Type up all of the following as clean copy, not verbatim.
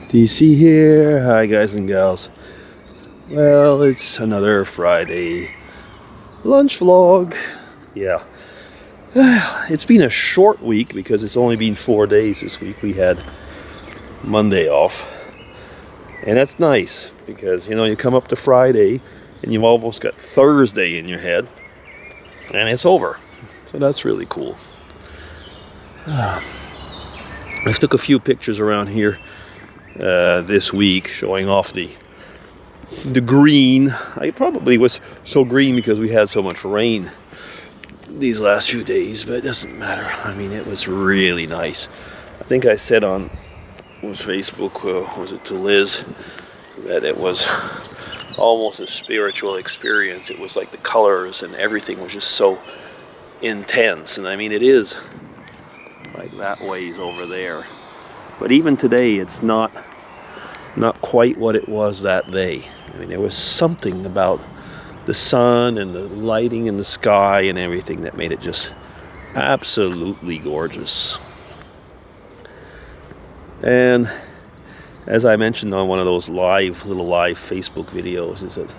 DC here. Hi guys and gals. Well, it's another Friday lunch vlog. Yeah. It's been a short week because it's only been 4 days this week. We had Monday off. And that's nice because, you come up to Friday and you've almost got Thursday in your head and it's over. So that's really cool. I took a few pictures around here this week showing off the green. I probably was so green because we had so much rain these last few days, but it doesn't matter. I mean, it was really nice. I think I said on Facebook, was it to Liz, that it was almost a spiritual experience. It was like the colors and everything was just so intense, and I mean, it is like that ways over there. But even today, it's not quite what it was that day. I mean, there was something about the sun and the lighting in the sky and everything that made it just absolutely gorgeous. And as I mentioned on one of those little live Facebook videos, is that,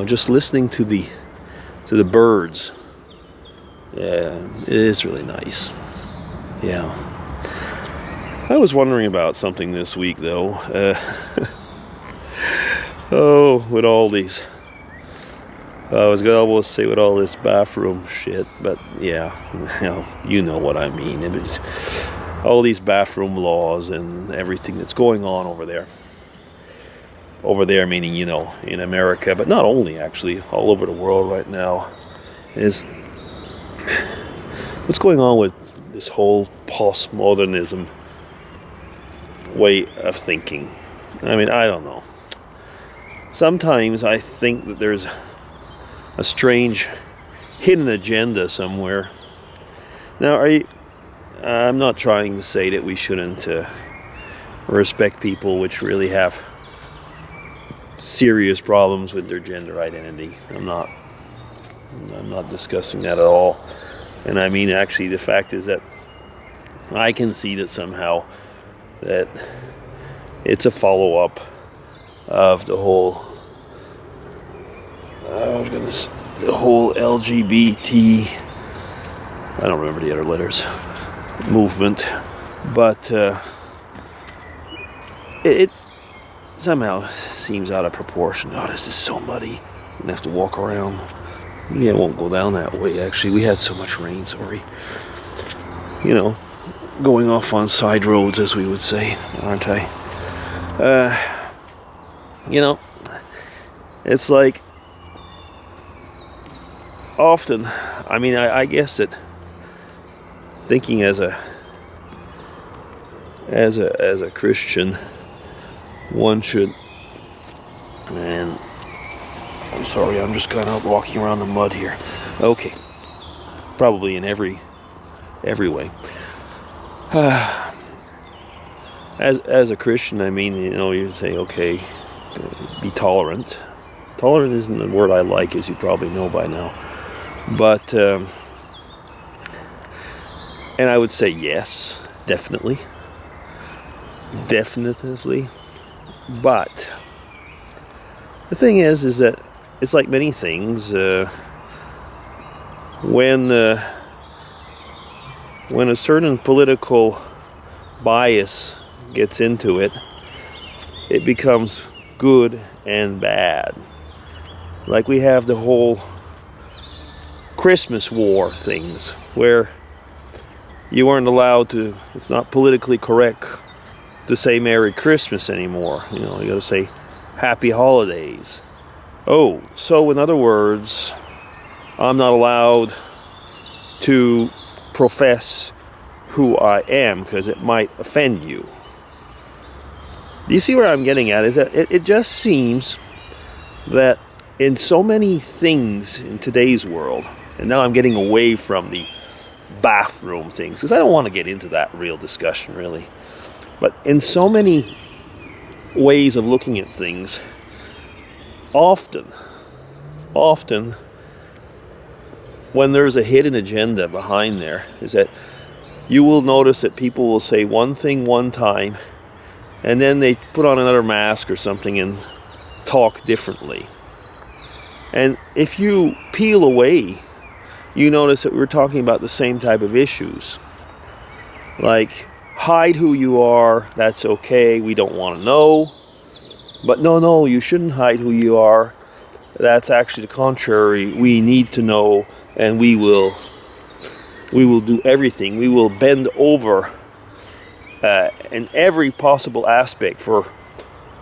just listening to the birds, yeah, it is really nice. Yeah. I was wondering about something this week, though. With all these, I was gonna almost say with all this bathroom shit, but yeah, you know what I mean. It was all these bathroom laws and everything that's going on over there. Over there, meaning, in America, but not only, actually, all over the world right now, is what's going on with this whole postmodernism way of thinking. I mean, I don't know. Sometimes I think that there's a strange hidden agenda somewhere. Now, I'm not trying to say that we shouldn't respect people which really have serious problems with their gender identity. I'm not discussing that at all. And I mean, actually, the fact is that I can see that somehow that it's a follow-up of the whole the whole LGBT, I don't remember the other letters, movement, but it somehow seems out of proportion. Oh, this is so muddy. I'm gonna have to walk around. Yeah, it won't go down that way, actually. We had so much rain, sorry. Going off on side roads, as we would say, aren't I? It's like often, I mean, I guess that thinking as a Christian, one should, and I'm sorry, I'm just kind of walking around the mud here. Okay, probably in every way. As a Christian, I mean, you say, okay, be tolerant. Tolerant isn't the word I like, as you probably know by now. But, and I would say yes, definitely. Definitively. But the thing is that it's like many things. When a certain political bias gets into it, it becomes good and bad. Like we have the whole Christmas war things, where you weren't allowed to, it's not politically correct to say Merry Christmas anymore. You gotta say Happy Holidays. Oh, so in other words, I'm not allowed to profess who I am because it might offend you. Do you see where I'm getting at? Is that it just seems that in so many things in today's world, and now I'm getting away from the bathroom things because I don't want to get into that real discussion really, but in so many ways of looking at things, often when there's a hidden agenda behind there, is that you will notice that people will say one thing one time and then they put on another mask or something and talk differently. And if you peel away, you notice that we're talking about the same type of issues. Like, hide who you are, that's okay, we don't want to know. But no, you shouldn't hide who you are. That's actually the contrary. We need to know, and we will do everything. We will bend over in every possible aspect for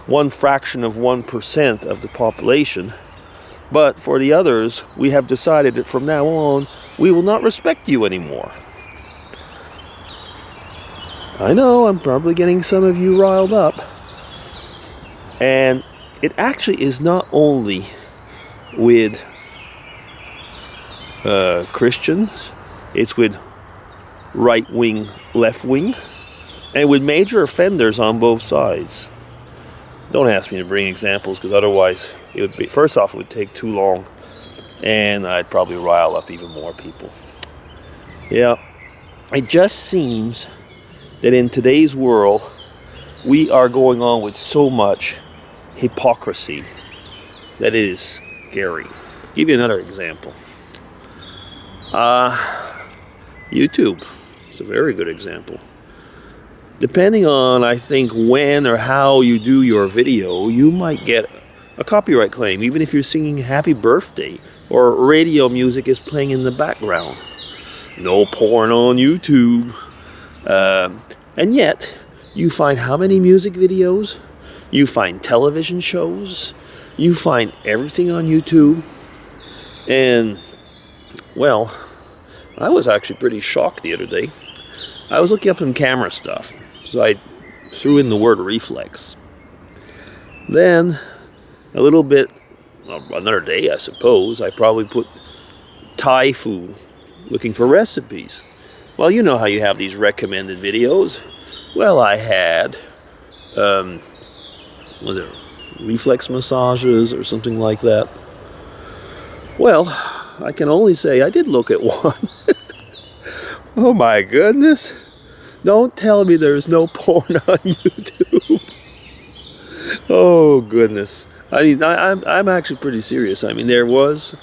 one fraction of 1% of the population. But for the others, we have decided that from now on, we will not respect you anymore. I know, I'm probably getting some of you riled up. And it actually is not only with Christians, it's with right wing, left wing, and with major offenders on both sides. Don't ask me to bring examples, because otherwise it would be, first off, it would take too long, and I'd probably rile up even more people. Yeah, it just seems that in today's world, we are going on with so much hypocrisy that it is scary. I'll give you another example. YouTube is a very good example. Depending on, I think, when or how you do your video, you might get a copyright claim, even if you're singing happy birthday or radio music is playing in the background. No porn on YouTube. And yet, you find how many music videos? You find television shows. You find everything on YouTube. And, well, I was actually pretty shocked the other day. I was looking up some camera stuff. So I threw in the word reflex. Then, a little bit, another day I suppose, I probably put Thai food, looking for recipes. Well, you know how you have these recommended videos. Well, I had, was it reflex massages or something like that? Well, I can only say I did look at one. Oh my goodness. Don't tell me there's no porn on YouTube. Oh goodness. I mean, I'm actually pretty serious. I mean, there was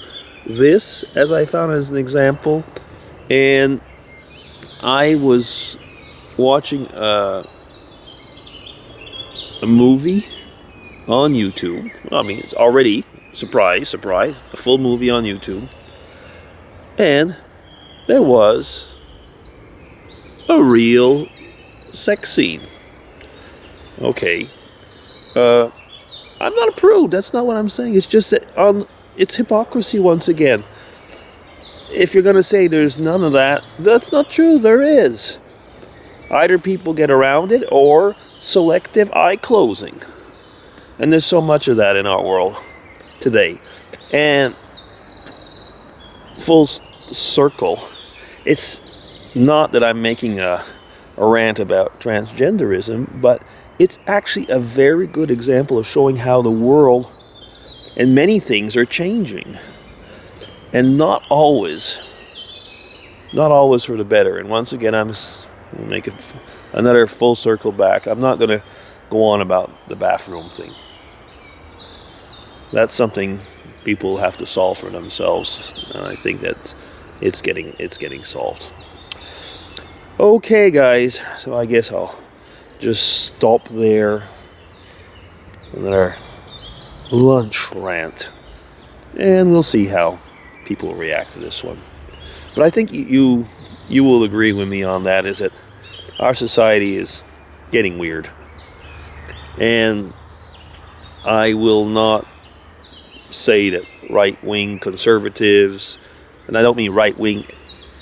this, as I found as an example, and I was watching a movie on YouTube. I mean, it's already, surprise, a full movie on YouTube. And there was a real sex scene. Okay. I'm not a prude. That's not what I'm saying. It's just that it's hypocrisy once again. If you're going to say there's none of that, that's not true. There is. Either people get around it or selective eye closing. And there's so much of that in our world today. And full circle, it's not that I'm making a rant about transgenderism, but it's actually a very good example of showing how the world and many things are changing. And not always for the better. And once again, I'm making another full circle back. I'm not going to go on about the bathroom thing. That's something people have to solve for themselves. And I think that it's getting solved. Okay, guys. So I guess I'll just stop there. Another lunch rant. And we'll see how people react to this one. But I think you will agree with me on that, is that our society is getting weird. And I will not say that right-wing conservatives, and I don't mean right-wing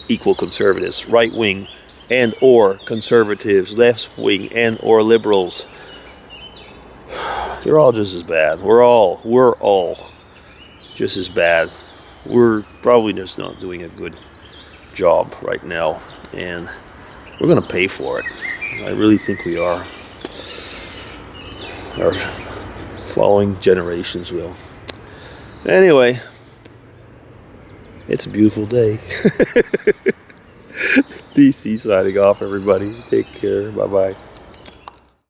equal conservatives, right-wing and or conservatives, left-wing and or liberals, you're all just as bad. We're all just as bad. We're probably just not doing a good job right now, and we're going to pay for it. I really think we are. Our following generations will. Anyway, it's a beautiful day. DC signing off, everybody. Take care. Bye-bye.